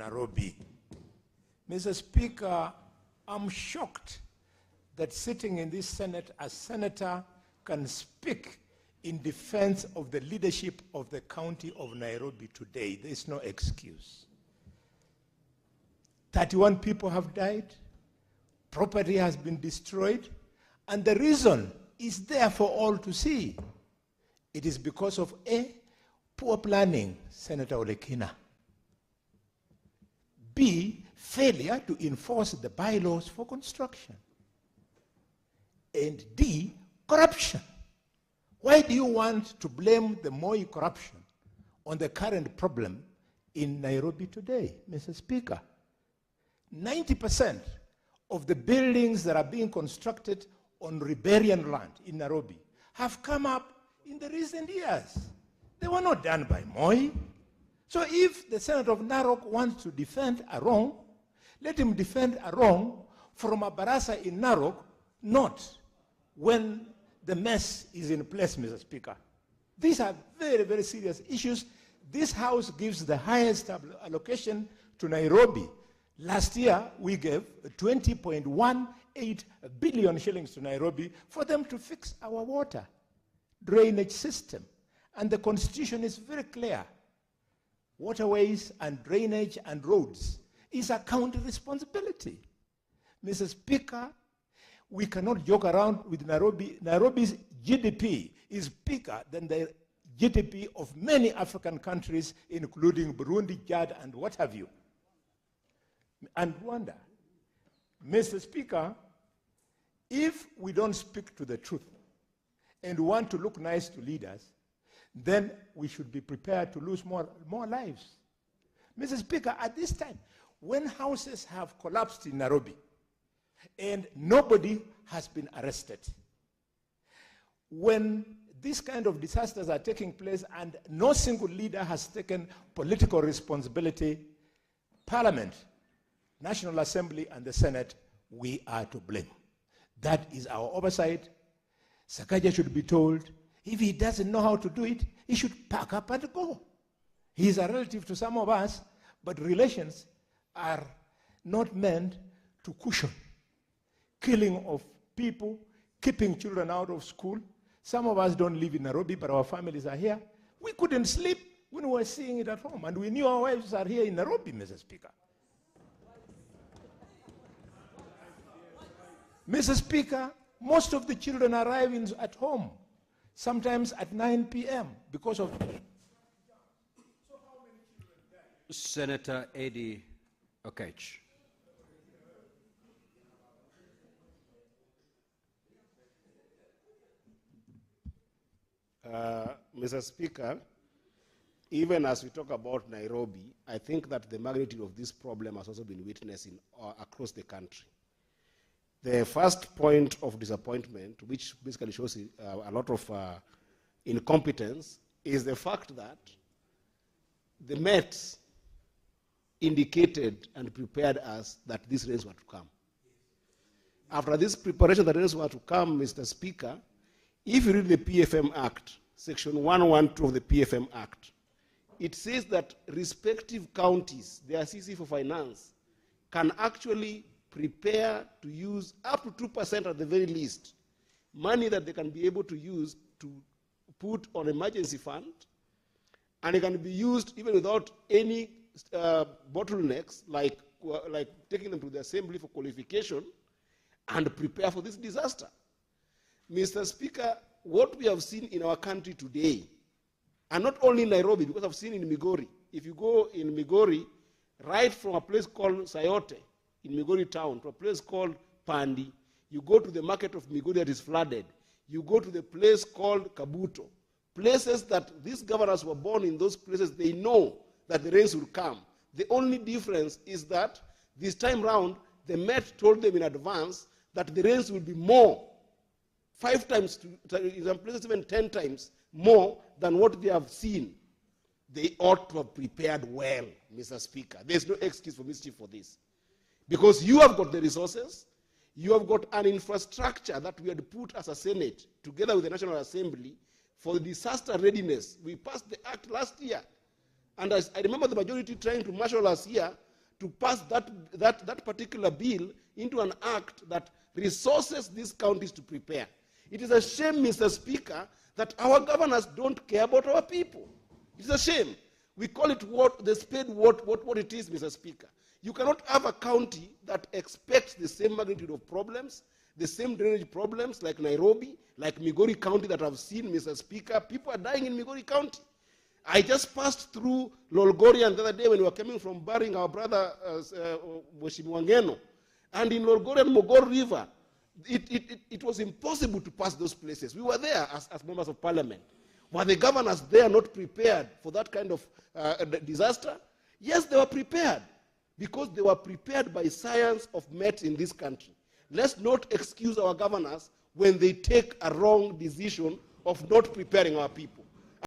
Nairobi. Mr. Speaker, I'm shocked that sitting in this Senate, a senator can speak in defense of the leadership of the county of Nairobi today. There is no excuse. 31 people have died, property has been destroyed, and the reason is there for all to see. It is because of A, poor planning, Senator Olekina. B, failure to enforce the bylaws for construction. And D, corruption. Why do you want to blame the Moi corruption on the current problem in Nairobi today, Mr. Speaker? 90% of the buildings that are being constructed on riparian land in Nairobi have come up in the recent years. They were not done by Moi. So if the Senator of Narok wants to defend a wrong, let him defend a wrong from a barasa in Narok, not when the mess is in place, Mr. Speaker. These are very, very serious issues. This House gives the highest allocation to Nairobi. Last year, we gave 20.18 billion shillings to Nairobi for them to fix our water drainage system. And the Constitution is very clear. Waterways and drainage and roads is a county responsibility. Mr. Speaker, we cannot joke around with Nairobi. Nairobi's GDP is bigger than the GDP of many African countries, including Burundi, Chad, and what have you, and Rwanda. Mr. Speaker, if we don't speak to the truth and want to look nice to leaders, then we should be prepared to lose more lives. Mr. Speaker, at this time, when houses have collapsed in Nairobi and nobody has been arrested, when these kind of disasters are taking place and no single leader has taken political responsibility, Parliament, National Assembly, and the Senate, we are to blame. That is our oversight. Sakaja should be told, if he doesn't know how to do it, he should pack up and go. He is a relative to some of us, but relations are not meant to cushion killing of people, keeping children out of school. Some of us don't live in Nairobi, but our families are here. We couldn't sleep when we were seeing it at home, and we knew our wives are here in Nairobi, Mr. Speaker. Mr. Speaker, most of the children arrive at home, sometimes at 9 p.m. because of... Senator Eddie Okech. Mr. Speaker, even as we talk about Nairobi, I think that the magnitude of this problem has also been witnessed across the country. The first point of disappointment, which basically shows a lot of incompetence, is the fact that the Met indicated and prepared us that these rains were to come. After this preparation that rains were to come, Mr. Speaker, if you read the PFM Act, Section 112 of the PFM Act, it says that respective counties, their CC for finance, can actually prepare to use up to 2% at the very least, money that they can be able to use to put on emergency fund, and it can be used even without any bottlenecks, like taking them to the assembly for qualification, and prepare for this disaster. Mr. Speaker, what we have seen in our country today, and not only in Nairobi, because I've seen in Migori. If you go in Migori, right from a place called Sayote, in Migori town, to a place called Pandi, you go to the market of Migori that is flooded, you go to the place called Kabuto, places that these governors were born in those places, they know that the rains will come. The only difference is that this time round, the Met told them in advance that the rains will be more, 5 times, in some places even 10 times more than what they have seen. They ought to have prepared well, Mr. Speaker. There's no excuse for mischief for this. Because you have got the resources, you have got an infrastructure that we had put as a Senate, together with the National Assembly, for disaster readiness. We passed the act last year. And I remember the majority trying to marshal us here to pass that particular bill into an act that resources these counties to prepare. It is a shame, Mr. Speaker, that our governors don't care about our people. It's a shame. We call it the spade what it is, Mr. Speaker. You cannot have a county that expects the same magnitude of problems, the same drainage problems like Nairobi, like Migori County that I've seen, Mr. Speaker. People are dying in Migori County. I just passed through Lolgorian the other day when we were coming from burying our brother Wangeno. And in Lolgorian Mogor River, it was impossible to pass those places. We were there as members of parliament. Were the governors there not prepared for that kind of disaster? Yes, they were prepared, because they were prepared by science of met in this country. Let's not excuse our governors when they take a wrong decision of not preparing our people.